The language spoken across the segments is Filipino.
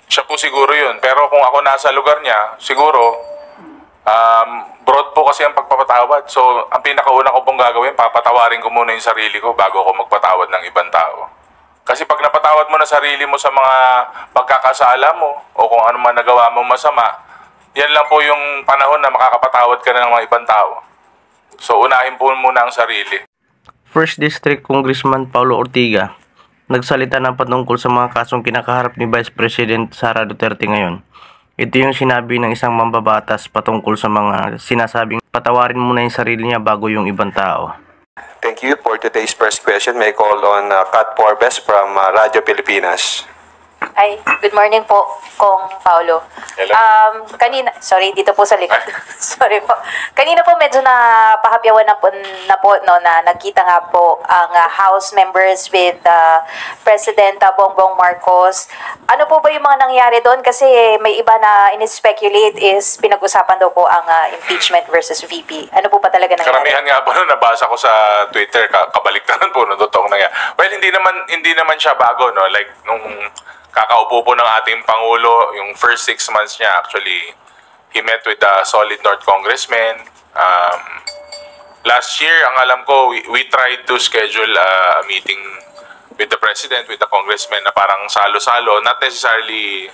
Siya po siguro yun. Pero kung ako nasa lugar niya, siguro, broad po kasi ang pagpapatawad. So, ang pinakauna ko pong gagawin, papatawarin ko muna yung sarili ko bago ako magpatawad ng ibang tao. Kasi pag napatawad mo na sarili mo sa mga pagkakasala mo o kung ano man nagawa mo masama, yan lang po yung panahon na makakapatawad ka na ng mga ibang tao. So, unahin po muna ang sarili. First District Congressman Paulo Ortiga nagsalita na patungkol sa mga kasong kinakaharap ni Vice President Sara Duterte ngayon. Ito yung sinabi ng isang mambabatas patungkol sa mga sinasabing patawarin muna yung sarili niya bago yung ibang tao. Thank you. For today's first question, may call on Kat Forbes from Radyo Pilipinas. Ay, good morning po, Kong Paulo. Hello. Kanina, sorry, dito po sa likod. Sorry po. Kanina po medyo napahapyawan na po no, na nagkita nga po ang House members with President Bongbong Marcos. Ano po ba yung mga nangyari doon? Kasi may iba na in-speculate is pinag-usapan daw po ang impeachment versus VP. Ano po ba talaga nangyari? Karamihan nga po nung nabasa ko sa Twitter, kabaliktaran po nung totoong nangyari. Well, hindi naman siya bago, no? Like, nung kakaupo po ng ating Pangulo, yung first 6 months niya, actually, he met with the solid North congressmen. Last year, ang alam ko, we tried to schedule a meeting with the President, with the congressmen na parang salo-salo, not necessarily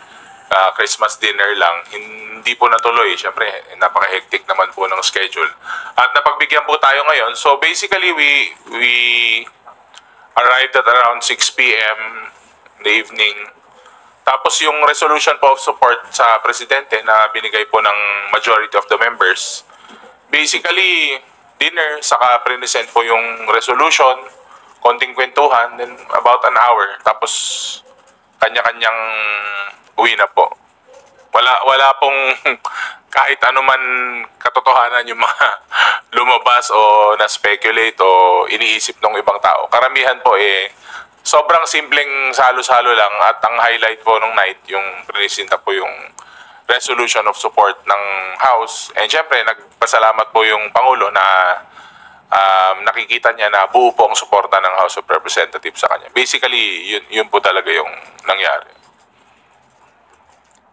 Christmas dinner lang. Hindi po natuloy. Siyempre, napaka-hectic naman po ng schedule. At napagbigyan po tayo ngayon. So basically, we arrived at around 6 p.m. in the evening. Tapos yung resolution po of support sa presidente na binigay po ng majority of the members, basically dinner, saka pre-present po yung resolution, konting kwentuhan, then about an hour, tapos kanya-kanyang uwi na po. Wala pong kahit anuman katotohanan yung mga lumabas o na-speculate o iniisip ng ibang tao. Karamihan po sobrang simpleng salo-salo lang at ang highlight po nung night yung presenta po yung resolution of support ng House. And syempre, nagpasalamat po yung Pangulo na nakikita niya na buo po ang suporta ng House of Representatives sa kanya. Basically, yun po talaga yung nangyari.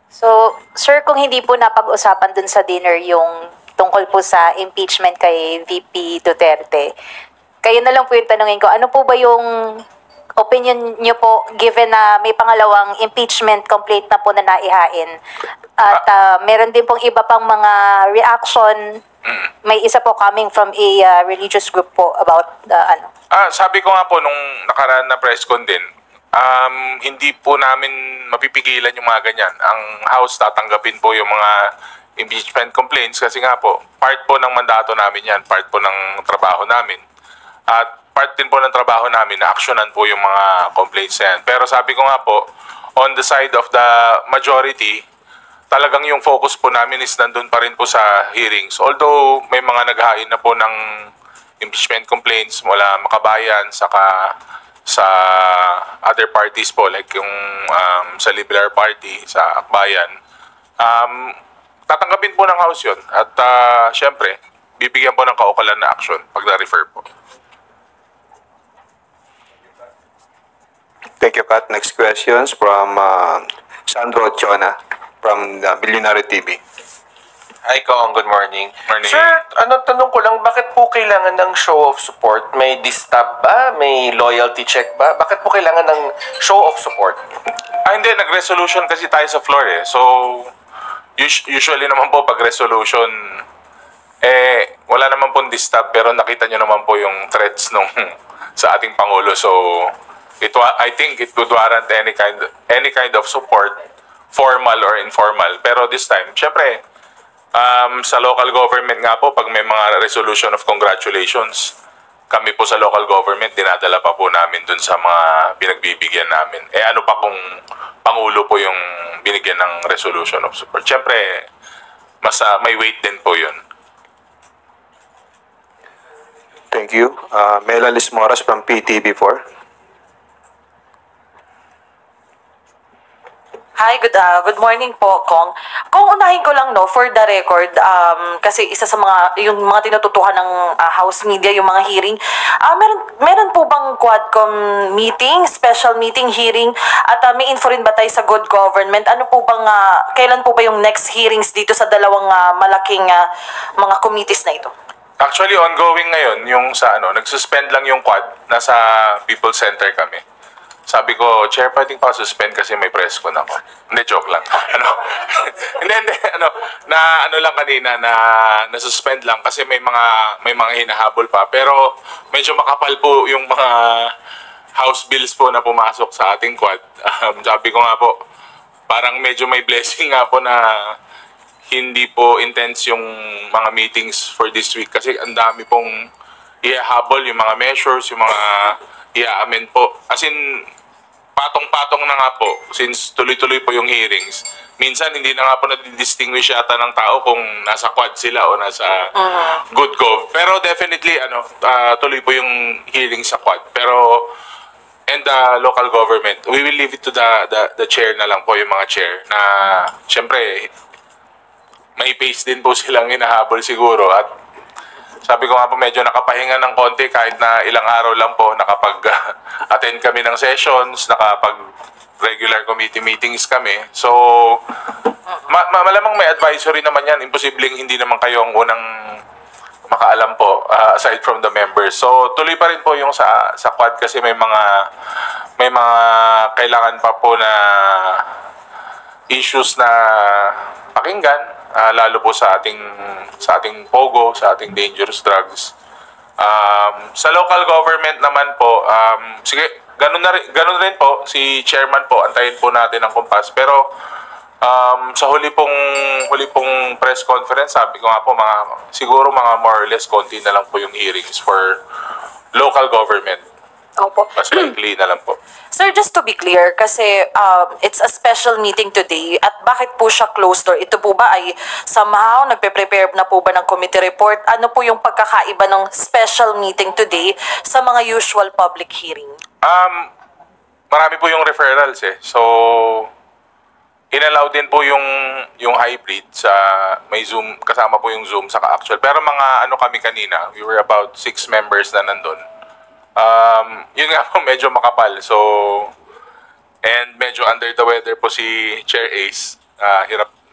So, sir, kung hindi po napag-usapan dun sa dinner yung tungkol po sa impeachment kay VP Duterte, kayo na lang po yung tanungin ko, ano po ba yung opinion niyo po given na may pangalawang impeachment complaint na po na naihain at meron din pong iba pang mga reaction, may isa po coming from a religious group po about ano? Sabi ko nga po nung nakaraan na press con din, hindi po namin mapipigilan yung mga ganyan. Ang House tatanggapin po yung mga impeachment complaints kasi nga po, part po ng mandato namin yan, part po ng trabaho namin. At part din po ng trabaho namin na aksyonan po yung mga complaints na yan. Pero sabi ko nga po, on the side of the majority, talagang yung focus po namin is nandun pa rin po sa hearings. Although may mga naghain na po ng impeachment complaints mula Makabayan, saka sa other parties po, like yung sa Liberal Party, sa Akbayan, tatanggapin po ng House yun. At syempre, bibigyan po ng kaukalan na action pag na-refer po. Thank you, Kat. Next questions from Sandro Chona from Billionaire TV. Hi, Kong. Good morning. Morning. Sir, tanong ko lang, bakit po kailangan ng show of support? May distab ba? May loyalty check ba? Bakit po kailangan ng show of support? Hindi. Nag-resolution kasi tayo sa floor eh. So, usually naman po pag resolution, wala naman pong distab, pero nakita nyo naman po yung threats nung sa ating Pangulo. So, I think it would warrant any kind of support, formal or informal. Pero this time, syempre, sa local government nga po, pag may mga resolution of congratulations, kami po sa local government, dinadala pa po namin dun sa mga pinagbibigyan namin. Ano pa kung Pangulo po yung binigyan ng resolution of support? Syempre, mas may weight din po yun. Thank you. Melalis Moras from PTV4. Hi, good morning po, Kong. Kung unahin ko lang, no, for the record, kasi isa sa yung mga tinututukan ng House Media, yung mga hearing, meron po bang Quadcom meeting, special meeting, hearing, at may info rin ba tayo sa good government? Ano po bang, kailan po ba yung next hearings dito sa dalawang malaking mga committees na ito? Actually, ongoing ngayon yung sa nagsuspend lang yung quad, nasa People Center kami. Sabi ko, Chair, pwedeng pa suspend kasi may press con ako. Hindi, joke lang. Hindi, lang kanina na suspend lang kasi may mga hinahabol pa. Pero medyo makapal po yung mga house bills po na pumasok sa ating quad. Sabi ko nga po, parang medyo may blessing nga po na hindi po intense yung mga meetings for this week kasi ang dami pong ihahabol yung mga measures, yung mga i-amen po. As in, patong-patong na nga po since tuloy-tuloy po yung hearings. Minsan hindi na nga po na-distinguish yata ng tao kung nasa quad sila o nasa good gov. Pero definitely tuloy po yung hearings sa quad. Pero and the local government, we will leave it to the chair na lang po, yung mga chair na syempre may pace din po silang hinahabol siguro at sabi ko nga po medyo nakapahinga ng konti kahit na ilang araw lang po nakapag-attend kami ng sessions, nakapag-regular committee meetings kami. So, malamang may advisory naman yan. Imposibleng hindi naman kayo ang unang makaalam po aside from the members. So, tuloy pa rin po yung sa quad kasi may mga kailangan pa po na issues na pakinggan. Lalo po sa ating POGO, sa ating dangerous drugs. Sa local government naman po, sige, ganun rin po si chairman po, antayin po natin ang kumpas. Pero sa huli pong press conference, sabi ko nga po siguro mga more or less konti na lang po yung hearings for local government. Opo. Mas likely na lang po. Sir, just to be clear, kasi it's a special meeting today at bakit po siya closed door? Ito po ba ay somehow nagpe-prepare na po ba ng committee report? Ano po yung pagkakaiba ng special meeting today sa mga usual public hearing? Marami po yung referrals eh. So, inallow din po yung hybrid sa may Zoom, kasama po yung Zoom saka actual. Pero mga kami kanina, we were about 6 members na nandun. Yun nga po, medyo makapal. So, and medyo under the weather po si Chair Ace.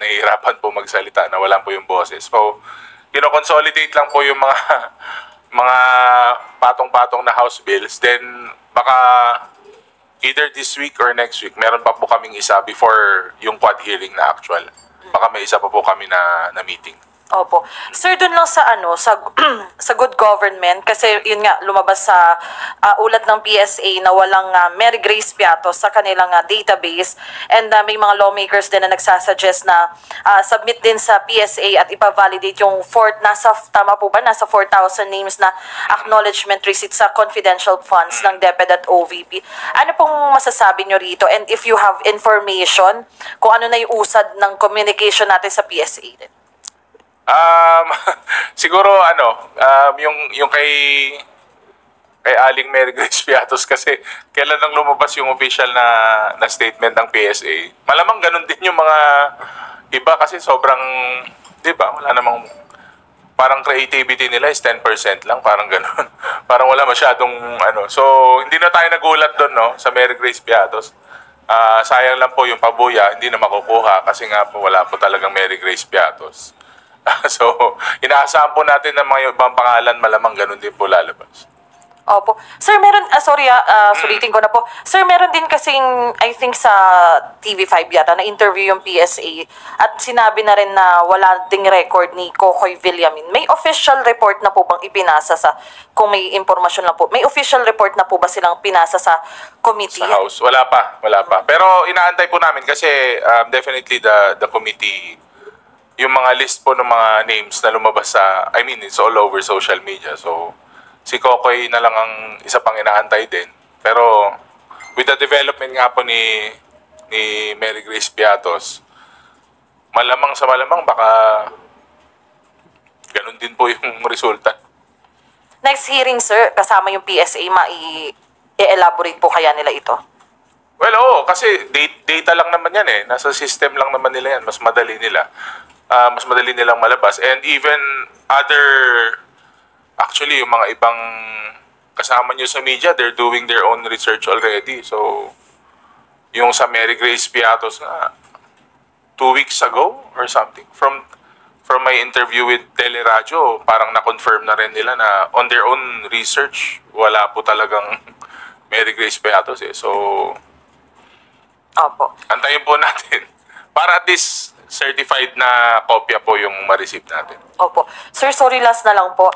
Nahihirapan po magsalita, nawalan po yung boses. So, consolidate lang po yung mga patong-patong na house bills. Then, baka either this week or next week, meron pa po kaming isa before yung quad hearing na actual. Baka may isa pa po kami na meeting. Opo. Sir, dun lang sa sa good government, kasi yun nga, lumabas sa ulat ng PSA na walang Mary Grace Piatos sa kanilang database, and may mga lawmakers din na nagsasuggest na submit din sa PSA at ipa-validate yung tama po ba? Nasa 4,000 names na acknowledgement receipt sa confidential funds ng DepEd at OVP. Ano pong masasabi nyo rito? And if you have information, kung ano na yung usad ng communication natin sa PSA din? Siguro yung kay Aling Mary Grace Piatos kasi kailan nang lumabas yung official na statement ng PSA. Malamang ganun din yung mga iba kasi sobrang, 'di ba? Wala namang parang creativity nila is 10% lang, parang ganun. Parang wala masyadong So, hindi na tayo nagulat doon, no, sa Mary Grace Piatos. Sayang lang po yung pabuya, hindi na makukuha kasi nga po wala po talagang Mary Grace Piatos. So, inaasahan po natin na mga ibang pangalan, malamang ganun din po lalabas. Opo. Sir, sulitin ko na po. Sir, meron din kasing, I think sa TV5 yata, na interview yung PSA at sinabi na rin na wala ding record ni Kokoy Villamin. May official report na po bang ipinasa kung may impormasyon lang po, may official report na po ba silang pinasa sa committee? Sa House? Wala pa. Pero inaantay po namin kasi definitely the committee, yung mga list po ng mga names na lumabas it's all over social media. So, si Kokoy na lang ang isa pang inaantay din. Pero, with the development nga po ni Mary Grace Piatos, malamang baka ganun din po yung resulta. Next hearing, sir, kasama yung PSA, i-elaborate po kaya nila ito? Well, oo, kasi data lang naman yan eh. Nasa system lang naman nila yan. Mas madali nila. Mas madali nilang malabas. And even other, actually, yung mga ibang kasama nyo sa media, they're doing their own research already. So, yung sa Mary Grace Piatos na 2 weeks ago or something, from my interview with Teleradyo, parang na-confirm na rin nila na on their own research, wala po talagang Mary Grace Piatos eh. So, Opo. antayin po natin. Para at least certified na kopya po yung ma-receive natin. Opo. Sir, sorry, last na lang po.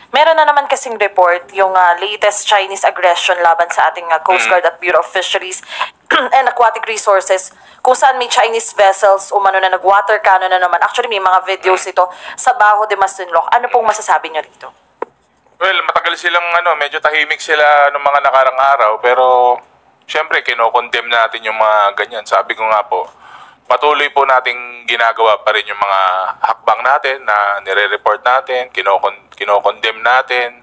Meron na naman kasing report yung latest Chinese aggression laban sa ating Coast Guard at Bureau of Fisheries and Aquatic Resources, kung saan may Chinese vessels umano na nag-water cannon na naman. Actually, may mga videos ito sa Bajo de Masinloc. Ano pong masasabi niyo rito? Well, matagal silang medyo tahimik sila nung mga nakarang araw, pero syempre, kino-condemn natin yung mga ganyan. Sabi ko nga po, patuloy po nating ginagawa pa rin yung mga hakbang natin na nire-report natin, kino-condemn natin.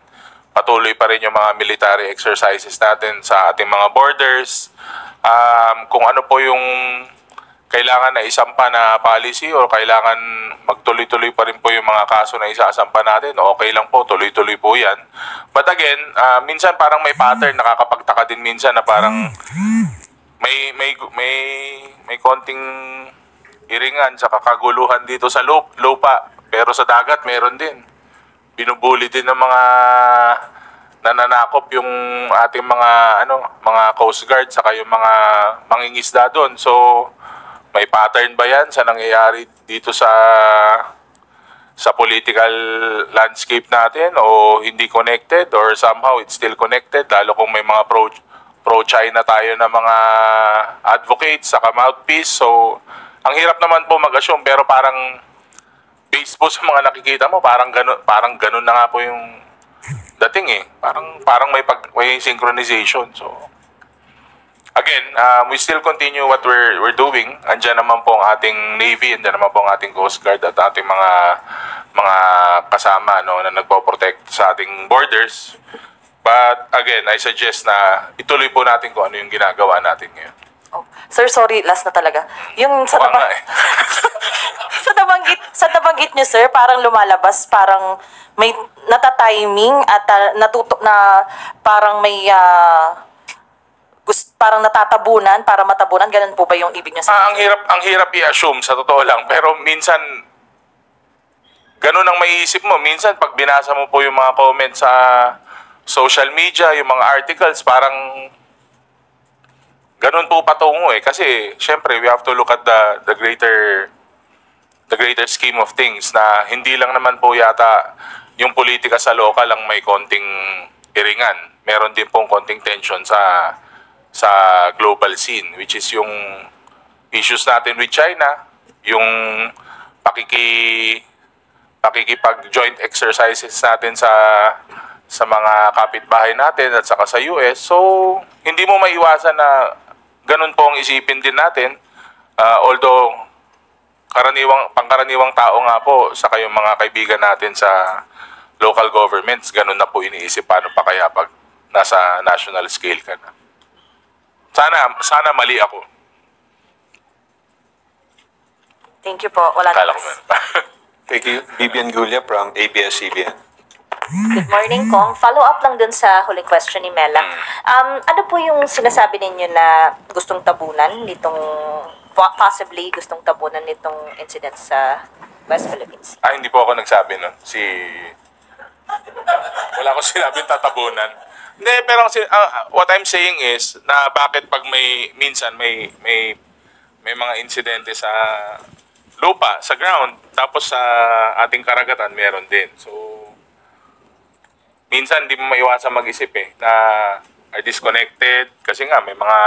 Patuloy pa rin yung mga military exercises natin sa ating mga borders. Kung ano po yung kailangan na isampa na policy o kailangan magtuloy-tuloy pa rin po yung mga kaso na isasampa natin, okay lang po, tuloy-tuloy po yan. But again, minsan parang may pattern, nakakapagtaka din minsan na parang may konting iringan sa kakaguluhan dito sa lupa, pero sa dagat meron din. Binubuli din ng mga nananakop yung ating mga Coast Guard saka yung mga mangingisda doon. So, may pattern ba yan sa nangyayari dito sa political landscape natin, o hindi connected, or somehow it's still connected, lalo kung may mga pro-China tayo na mga advocates saka mouthpiece. So, ang hirap naman po mag-assume, pero parang based po sa mga nakikita mo, parang ganun na nga po yung dating eh. Parang may synchronization. So, again, we still continue what we're doing. Andiyan naman po ang ating Navy, andiyan naman po ang ating Coast Guard at ating mga kasama na nagpo-protect sa ating borders. But again, I suggest na ituloy po natin kung ano yung ginagawa natin ngayon. Oh. Sir, sorry, last na talaga. Yung sa Baka nga eh. sa nabanggit niyo, sir, parang lumalabas, parang may natatiming at parang may parang natatabunan para matabunan. Ganun po ba yung ibig niyo sabihin? Ang hirap i-assume sa totoo lang, pero minsan ganun ang maiisip mo. Minsan pag binasa mo po yung mga comments sa social media, yung mga articles, parang ganun po patungo eh. Kasi syempre we have to look at the greater scheme of things, na hindi lang naman po yata yung politika sa local lang may konting iringan. Meron din pong konting tension sa global scene, which is yung issues natin with China, yung pakikipag-joint exercises natin sa mga kapitbahay natin at saka sa US. So, hindi mo maiwasan na ganun po ang isipin din natin. Although, pangkaraniwang tao nga po, saka yung mga kaibigan natin sa local governments, ganun na po iniisip, paano pa kaya pag nasa national scale ka na. Sana mali ako. Thank you po. Wala Kala na. ko man. Thank you. Vivian Gulia from ABS-CBN. Good morning, Kong. Follow up lang dun sa huling question ni Mela. Ano po yung sinasabi ninyo na gustong tabunan possibly gustong tabunan nitong incident sa West Philippines? Hindi po ako nagsabi nun. Wala akong sinabing tatabunan. Hindi, pero what I'm saying is na bakit pag minsan may mga insidente sa lupa, sa ground, tapos sa ating karagatan meron din. So, minsan di mo maiwasan mag-isip na are disconnected, kasi nga may mga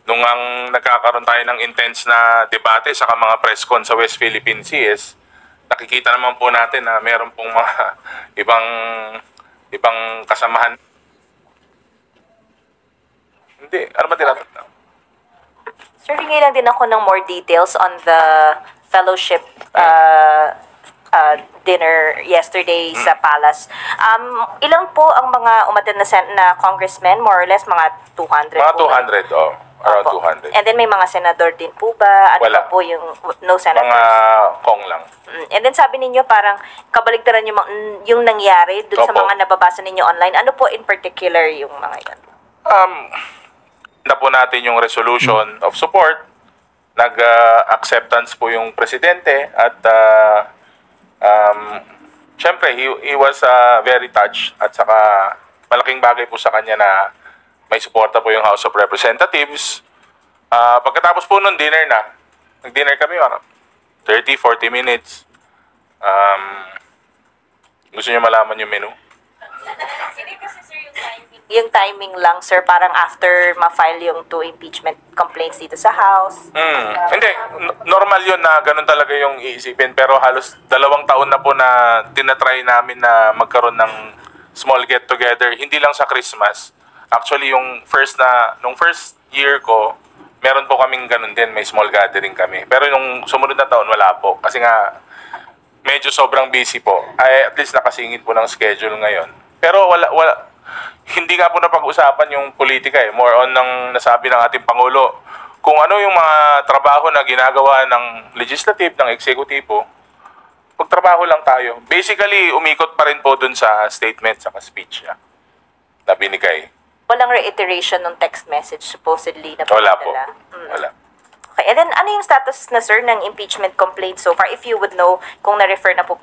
nung ang nagkakaroon tayo ng intense na debate sa mga press con sa West Philippine Sea, nakikita naman po natin na meron pong mga ibang kasamahan. Hindi, ano ba tinatanong? Sir, hingi lang din ako ng more details on the fellowship dinner yesterday sa Palace. Ilang po ang mga umattend na congressmen? More or less, mga 200 Mga po ba? 200, oh. Around Opo. 200. And then may mga senador din po ba? Ano Wala. ba po yung no senators? Mga kong lang. And then sabi ninyo parang kabaligtaran yung nangyari dun sa Opo. mga nababasa ninyo online. Ano po in particular yung mga yan? Na po natin yung resolution of support. Nag-acceptance po yung presidente at syempre, he was very touched at saka malaking bagay po sa kanya na may suporta po yung House of Representatives. Pagkatapos po nun, dinner na. Nag-dinner kami, 30-40 minutes. Gusto niyo malaman yung menu? Yung timing lang, sir, parang after ma-file yung 2 impeachment complaints dito sa House. Hindi, normal yun na ganun talaga yung iisipin. Pero halos 2 taon na po na tinatry namin na magkaroon ng small get-together. Hindi lang sa Christmas. Actually, nung first year ko, meron po kaming ganun din. May small gathering kami. Pero nung sumunod na taon, wala po. Kasi nga, medyo sobrang busy po. At least nakasingit po ng schedule ngayon. Pero hindi nga po napag-usapan yung politika eh. More on ng nasabi ng ating Pangulo. Kung ano yung mga trabaho na ginagawa ng legislative, ng eksekutibo, magtrabaho lang tayo. Basically, umikot pa rin po dun sa statement, sa speech niya na binigay. Walang reiteration ng text message supposedly na Wala po. pinadala. Wala. Okay, and then ano yung status na, sir, ng impeachment complaint so far? If you would know kung na-refer na po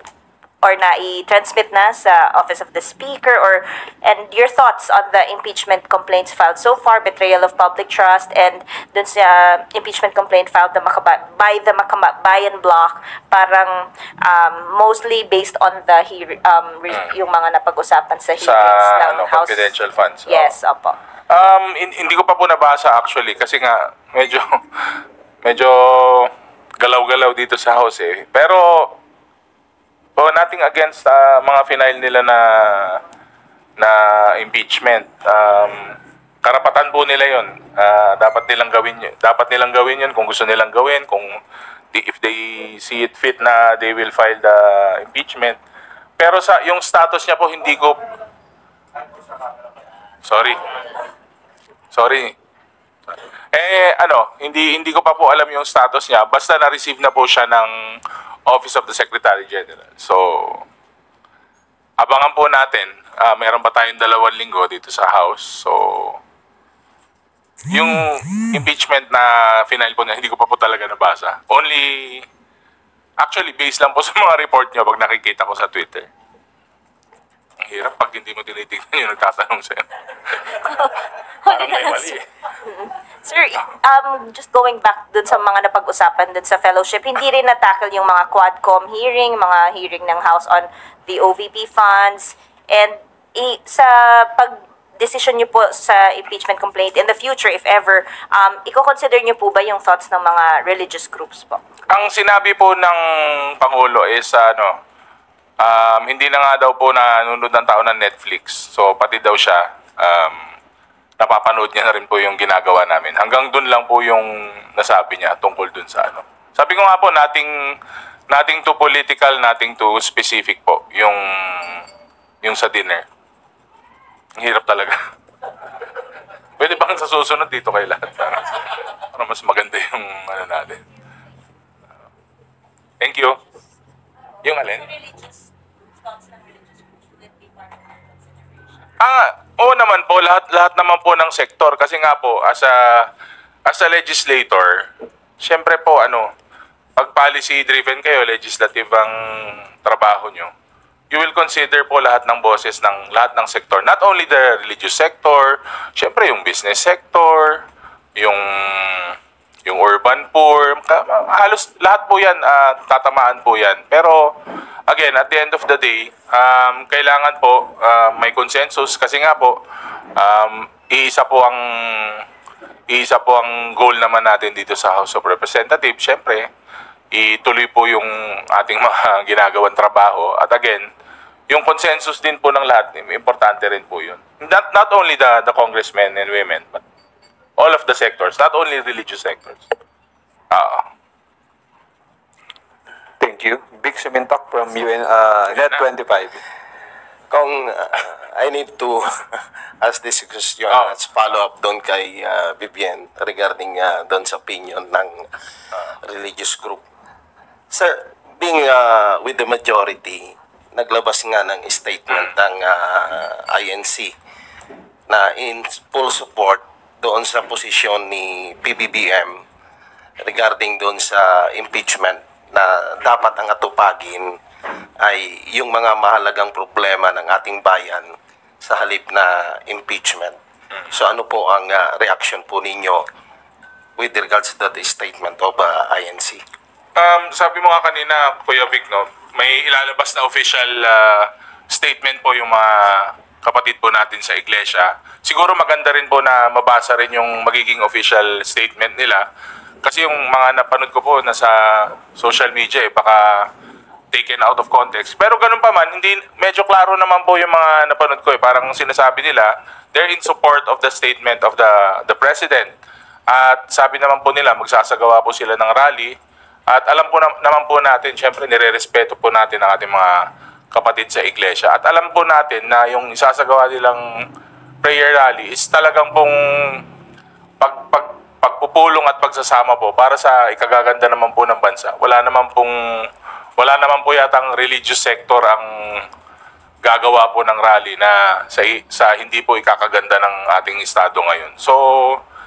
or na-i-transmit na sa Office of the Speaker and your thoughts on the impeachment complaints filed so far, betrayal of public trust, and dun sa impeachment complaint filed by the Makabayan Bloc, parang mostly based on the yung mga napag-usapan sa hearings ng House. Confidential funds. Yes, opo. Hindi ko pa po nabasa actually kasi nga medyo galaw-galaw dito sa House eh. Pero nothing against mga final nila na impeachment. Karapatan po nila 'yon. Dapat nilang gawin 'yon kung gusto nilang gawin, if they see it fit na they will file the impeachment. Pero yung status niya po hindi ko Sorry. Hindi ko pa po alam yung status niya. Basta na-receive na po siya ng Office of the Secretary General. So, abangan po natin. Meron pa tayong 2 linggo dito sa House. So, yung impeachment na final po niya, hindi ko pa po talaga nabasa. Actually, based lang po sa mga report niyo pag nakikita ko sa Twitter. Ang hirap pag hindi mo tinitignan yung nagtatanong sa'yo. Parang may mali eh. Sir, just going back dun sa mga napag-usapan dun sa fellowship, hindi rin na-tackle yung mga Quadcom hearing, mga hearing ng House on the OVP funds, and sa pag-decision nyo po sa impeachment complaint in the future, if ever, i-consider nyo po ba yung thoughts ng mga religious groups po? Ang sinabi po ng Pangulo is hindi na nga daw po nanonood ng tao ng Netflix. So pati daw siya napapanood niya na rin po yung ginagawa namin. Hanggang dun lang po yung nasabi niya tungkol dun sa Sabi ko nga po, nothing too political, nothing too specific po yung sa dinner. Ang hirap talaga. Pwede bang sa susunod dito kay lahat? Para mas maganda yung natin. Thank you. Yung alin? Oo naman po, lahat naman po ng sektor kasi nga po as a legislator, syempre po pag policy driven kayo, legislative ang trabaho nyo. You will consider po lahat ng boses ng lahat ng sektor, not only the religious sector, syempre yung business sector, yung urban poor, halos lahat po yan, tatamaan po yan. Pero, again, at the end of the day, kailangan po may consensus kasi nga po, iisa po ang goal naman natin dito sa House of Representatives. Siyempre, ituloy po yung ating mga ginagawang trabaho. At again, yung consensus din po ng lahat, importante rin po yun. Not only the congressmen and women, but all of the sectors, not only religious sectors. Thank you. Big Sumintok from Net 25. Kung I need to ask this question as follow-up doon kay Vivian regarding doon sa opinion ng religious group. Sir, being with the majority, naglabas nga ng statement ng INC na in full support doon sa posisyon ni PBBM regarding doon sa impeachment na dapat ang atupagin ay yung mga mahalagang problema ng ating bayan sa halip na impeachment. So ano po ang reaction po ninyo with regards to the statement of INC? Sabi mo nga kanina, Kuya Vic, no, may ilalabas na official statement po yung mga kapatid po natin sa iglesia. Siguro maganda rin po na mabasa rin yung magiging official statement nila. Kasi yung mga napanood ko po nasa social media, baka taken out of context. Pero ganun pa man, hindi, medyo klaro naman po yung mga napanood ko. Parang sinasabi nila, they're in support of the statement of the president. At sabi naman po nila, magsasagawa po sila ng rally. At alam po naman po natin, syempre nire-respeto po natin ang ating mga kapatid sa iglesia. At alam po natin na yung isasagawa nilang prayer rally is talagang pong pagpupulong at pagsasama po para sa ikagaganda naman po ng bansa. Wala naman po yatang religious sector ang gagawa po ng rally na sa hindi po ikakaganda ng ating estado ngayon. So,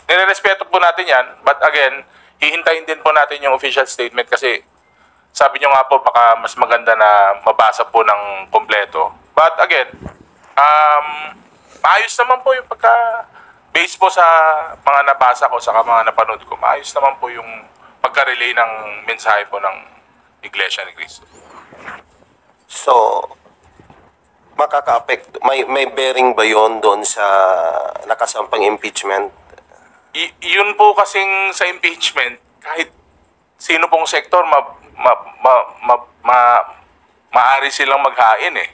nirerespeto po natin yan. But again, hihintayin din po natin yung official statement kasi sabi nyo nga po baka mas maganda na mabasa po ng kompleto. But again, maayos naman po yung base po sa mga nabasa ko, sa mga napanood ko, maayos naman po yung pagka-relay ng mensahe po ng Iglesia ni Cristo. So, makaka-affect, may bearing ba yun doon sa nakasampang impeachment? Yun po kasing sa impeachment, kahit sino pong sektor, maaari silang maghain eh.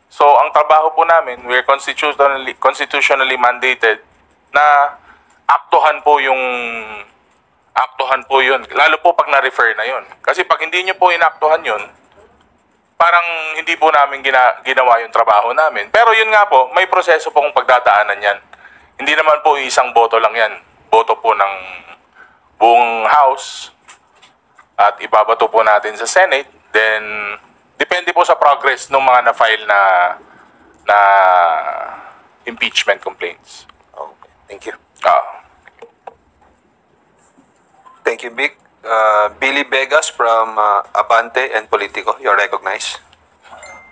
So, ang trabaho po namin, we're constitutionally mandated na aktuhan po yun, lalo po pag na-refer na yun. Kasi pag hindi nyo po inaktuhan yun, parang hindi po namin ginawa yung trabaho namin. Pero yun nga po, may proseso pong pagdadaanan yan. Hindi naman po isang boto lang yan. Boto po ng buong House at ibabato po natin sa Senate. Then, depende po sa progress ng mga na-file na impeachment complaints. Okay, thank you. Thank you, Vic. Billy Vegas from Abante and Politico. You're recognized.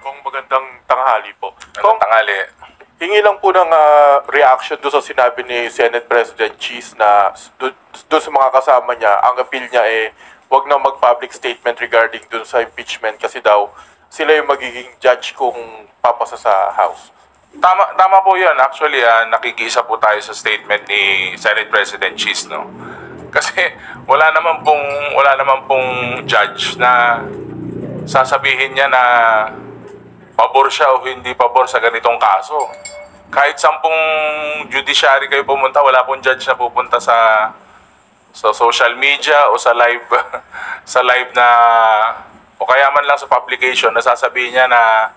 Kung magandang tanghali po. Kung tanghali. Hingi lang po ng reaction doon sa sinabi ni Senate President Cheese na doon sa mga kasama niya, ang appeal niya wag na mag-public statement regarding doon sa impeachment kasi daw sila yung magiging judge kung papasa sa House. Tama po 'yan. Actually, nakikisa po tayo sa statement ni Senate President Cheese, no. Kasi wala naman pong judge na sasabihin niya na pabor siya o hindi pabor sa ganitong kaso. Kahit 10 judiciary kayo pumunta, wala pong judge na pupunta sa social media o sa live na o kaya man lang sa publication na sasabihin niya na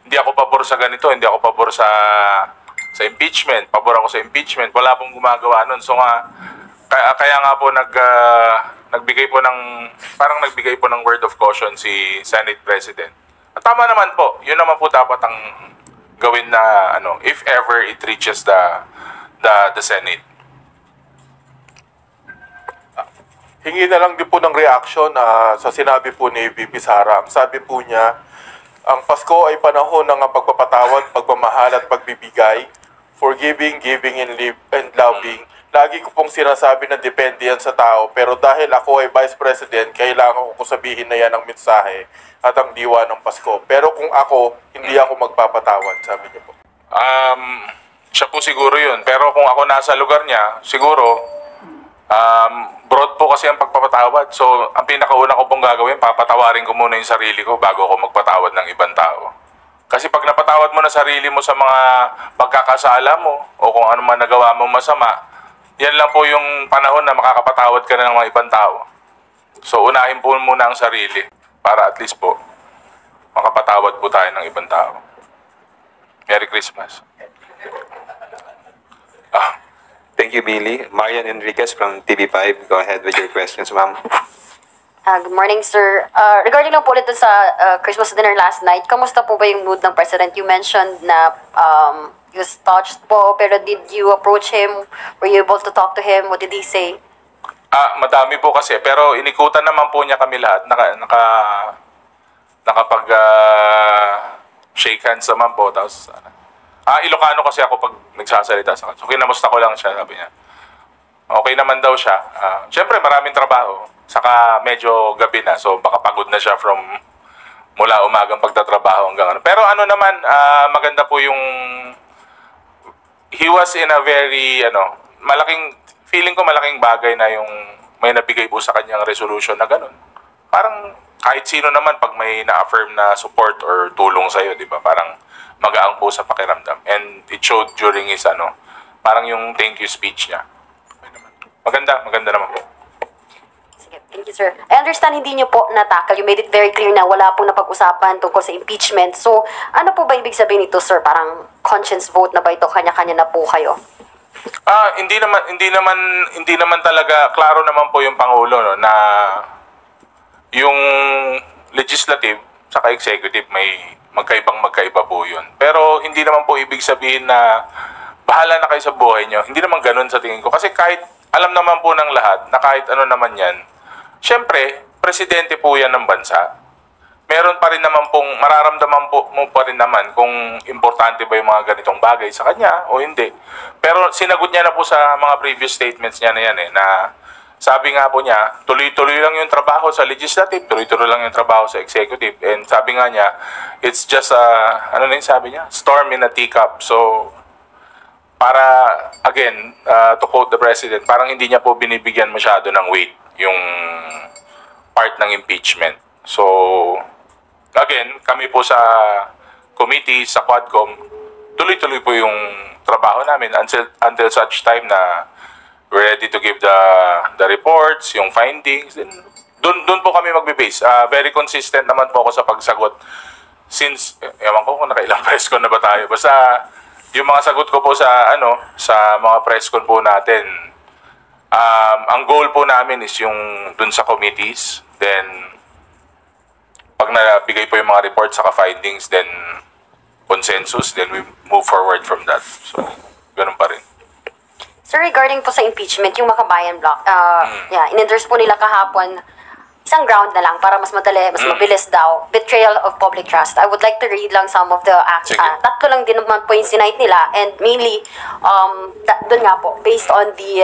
hindi ako pabor sa ganito, hindi ako pabor sa impeachment, pabor ako sa impeachment. Wala pong gumagawa nun. So kaya nga po nagbigay po ng word of caution si Senate President. At tama naman po, yun naman po dapat ang gawin na if ever it reaches the Senate. Hingi na lang din po ng reaction sa sinabi po ni VP Sara. Ang sabi po niya, ang Pasko ay panahon ng pagpapatawad, pagmamahal at pagbibigay, forgiving, giving, and loving. Lagi ko pong sinasabi na depende yan sa tao, pero dahil ako ay Vice President, kailangan ko sabihin na yan ang mensahe at ang diwa ng Pasko. Pero kung ako, hindi ako magpapatawad, sabi niya po. Siya po siguro yun. Pero kung ako nasa lugar niya, siguro, broad po kasi ang pagpapatawad. So, ang pinakauna ko pong gagawin, papatawarin ko muna yung sarili ko bago ako magpatawad ng ibang tao. Kasi pag napatawad mo na sarili mo sa mga pagkakasala mo o kung ano man nagawa mo masama, yan lang po yung panahon na makakapatawad ka na ng mga ibang tao. So, unahin po muna ang sarili. para at least po makapatawad po tayo ng ibang tao. Merry Christmas. Thank you, Billy. Marian Enriquez from TV5. Go ahead with your questions, ma'am. Good morning, sir. Regarding lang po ulit dun sa Christmas dinner last night, kamusta po ba yung mood ng President? You mentioned na he was touched po, pero did you approach him? Were you able to talk to him? What did he say? Madami po kasi, pero inikutan naman po niya kami lahat. Nakapag shake hands naman po. Tapos, Ilocano kasi ako pag nagsasalita sa kanya. So, kinamusta ko lang siya, sabi niya. Okay naman daw siya. Siyempre, maraming trabaho. Saka medyo gabi na. So, baka pagod na siya from mula umagang pagtatrabaho hanggang ano. Pero ano naman, maganda po yung he was in a very, feeling ko malaking bagay na yung may nabigay po sa kanyang resolution na ganun. Parang kahit sino naman pag may na-affirm na support or tulong sa'yo, di ba? Parang magaang po sa pakiramdam. And it showed during his, parang yung thank you speech niya. Maganda naman po. Sige, thank you, sir. I understand hindi niyo po natakal. You made it very clear na wala pong napag-usapan tungkol sa impeachment. So, ano po ba ibig sabihin nito, sir? Parang conscience vote na ba ito? Kanya-kanya na po kayo? Hindi naman talaga klaro naman po yung Pangulo, no, na yung legislative saka executive may magkaiba po yun. Pero hindi naman po ibig sabihin na bahala na kayo sa buhay nyo. Hindi naman ganun sa tingin ko. Kasi kahit alam naman po ng lahat na kahit ano naman yan, syempre, presidente po yan ng bansa. Meron pa rin naman pong, mararamdaman po mo pa rin naman kung importante ba yung mga ganitong bagay sa kanya o hindi. Pero sinagot niya na po sa mga previous statements niya na yan na sabi nga po niya, tuloy-tuloy lang yung trabaho sa legislative, tuloy-tuloy lang yung trabaho sa executive. And sabi nga niya, it's just sabi niya? Storm in a teacup. So, para, again, to quote the President, parang hindi niya po binibigyan masyado ng weight yung part ng impeachment. So, again, kami po sa committee, sa Quadcom, tuloy-tuloy po yung trabaho namin until such time na we're ready to give the reports, yung findings. Doon po kami magbe-base. Very consistent naman po ako sa pagsagot. Since, ewan ko kung nakailang press con na ba tayo. Basta, yung mga sagot ko po sa mga press con po natin, ang goal po namin is yung dun sa committees. Then, pag nabigay po yung mga reports saka findings, then consensus, then we move forward from that. So, ganun pa rin. Sir, regarding po sa impeachment, yung Makabayan block, in-endorse po nila kahapon, isang ground na lang para mas madali, mas mabilis daw. Betrayal of public trust. I would like to read lang some of the acts. Tatlo lang din naman po yung sinight nila and mainly, doon nga po, based on the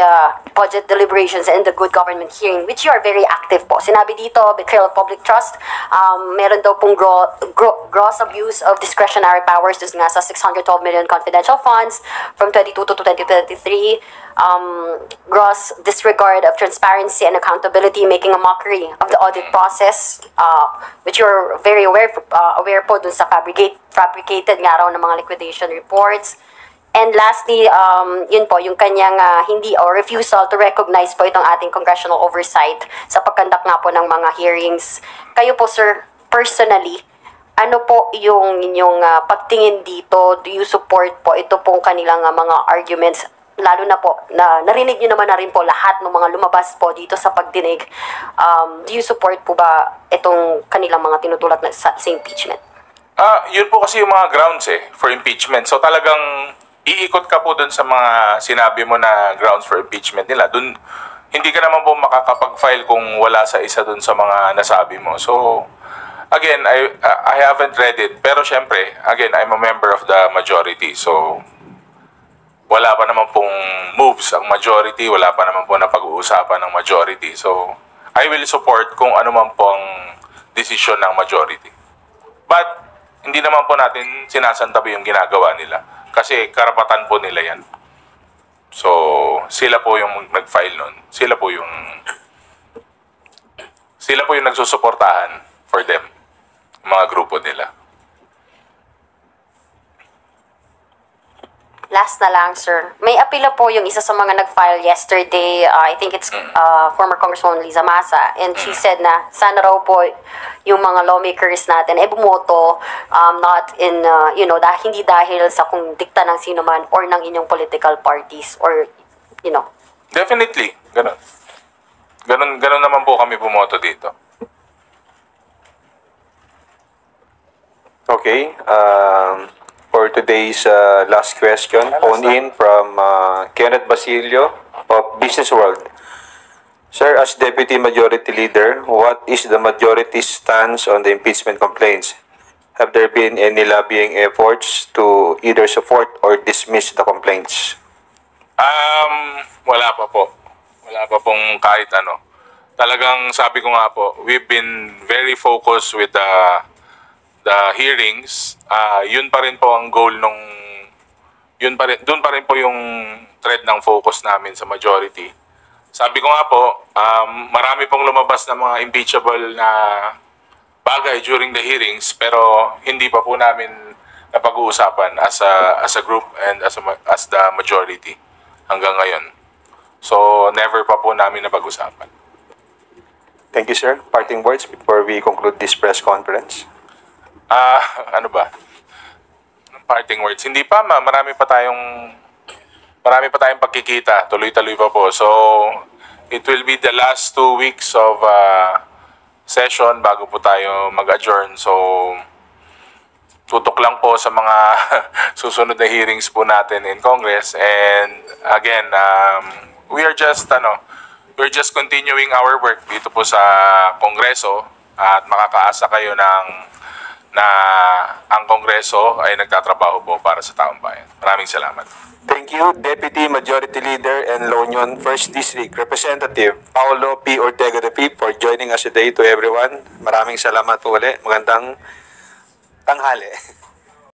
budget deliberations and the good government hearing, which you are very active po. Sinabi dito, betrayal of public trust, meron daw pong gross abuse of discretionary powers, dus nga sa 612 million confidential funds from 22 to 2023, gross disregard of transparency and accountability, making a mockery of the audit process, which you're very aware po dun sa fabricated nga raw ng mga liquidation reports. And lastly, yun po, yung kanyang hindi or refusal to recognize po itong ating congressional oversight sa pagkandak nga po ng mga hearings. Kayo po, sir, personally, ano po yung inyong pagtingin dito? Do you support po ito pong kanilang mga arguments? Lalo na po, narinig nyo naman na rin po lahat ng mga lumabas po dito sa pagdinig. Do you support po ba itong kanilang mga tinutulak na sa impeachment? Yun po kasi yung mga grounds for impeachment. So talagang iikot ka po dun sa mga sinabi mo na grounds for impeachment nila. Dun, hindi ka naman po makakapag-file kung wala sa isa dun sa mga nasabi mo. So, again, I haven't read it. Pero syempre, again, I'm a member of the majority. So, wala pa naman pong moves ang majority, wala pa naman po na pag-uusapan ng majority. So, I will support kung ano man po ang desisyon ng majority. But, hindi naman po natin sinasantabi yung ginagawa nila. Kasi karapatan po nila yan. So, sila po yung nag-file nun. Sila po yung nagsusuportahan for them. Mga grupo nila. last na lang, sir. May apila po yung isa sa mga nag-file yesterday. I think it's former Congresswoman Liza Masa. And she said na sana raw po yung mga lawmakers natin ay bumoto not in, hindi dahil sa kung dikta ng sino man or ng inyong political parties or, Definitely. Ganun naman po kami bumoto dito. Okay. For today's last question, phone in from Kenneth Basilio of Business World. Sir, as Deputy Majority Leader, what is the majority's stance on the impeachment complaints? Have there been any lobbying efforts to either support or dismiss the complaints? Wala pa po. Wala pa pong kahit ano. Talagang sabi ko nga po, we've been very focused with the hearings. Yun pa rin po ang goal doon pa rin po yung thread ng focus namin sa majority. Sabi ko nga po, marami pong lumabas na mga impeachable na bagay during the hearings pero hindi pa po namin napag-uusapan as a group and as the majority hanggang ngayon. So never pa po namin napag-usapan. Thank you, sir. Parting words before we conclude this press conference. Ano ba? Parting words. Hindi pa, marami pa tayong pagkikita. Tuloy-tuloy pa po. So, it will be the last 2 weeks of session bago po tayo mag-adjourn. So, tutok lang po sa mga susunod na hearings po natin in Congress. And again, we're just continuing our work dito po sa Kongreso at makakaasa kayo na ang Kongreso ay nagtatrabaho po para sa taong bayan. Maraming salamat. Thank you, Deputy Majority Leader and La Union 1st District Representative Paulo P. Ortega V for joining us today to everyone. Maraming salamat po ulit. Magandang tanghali.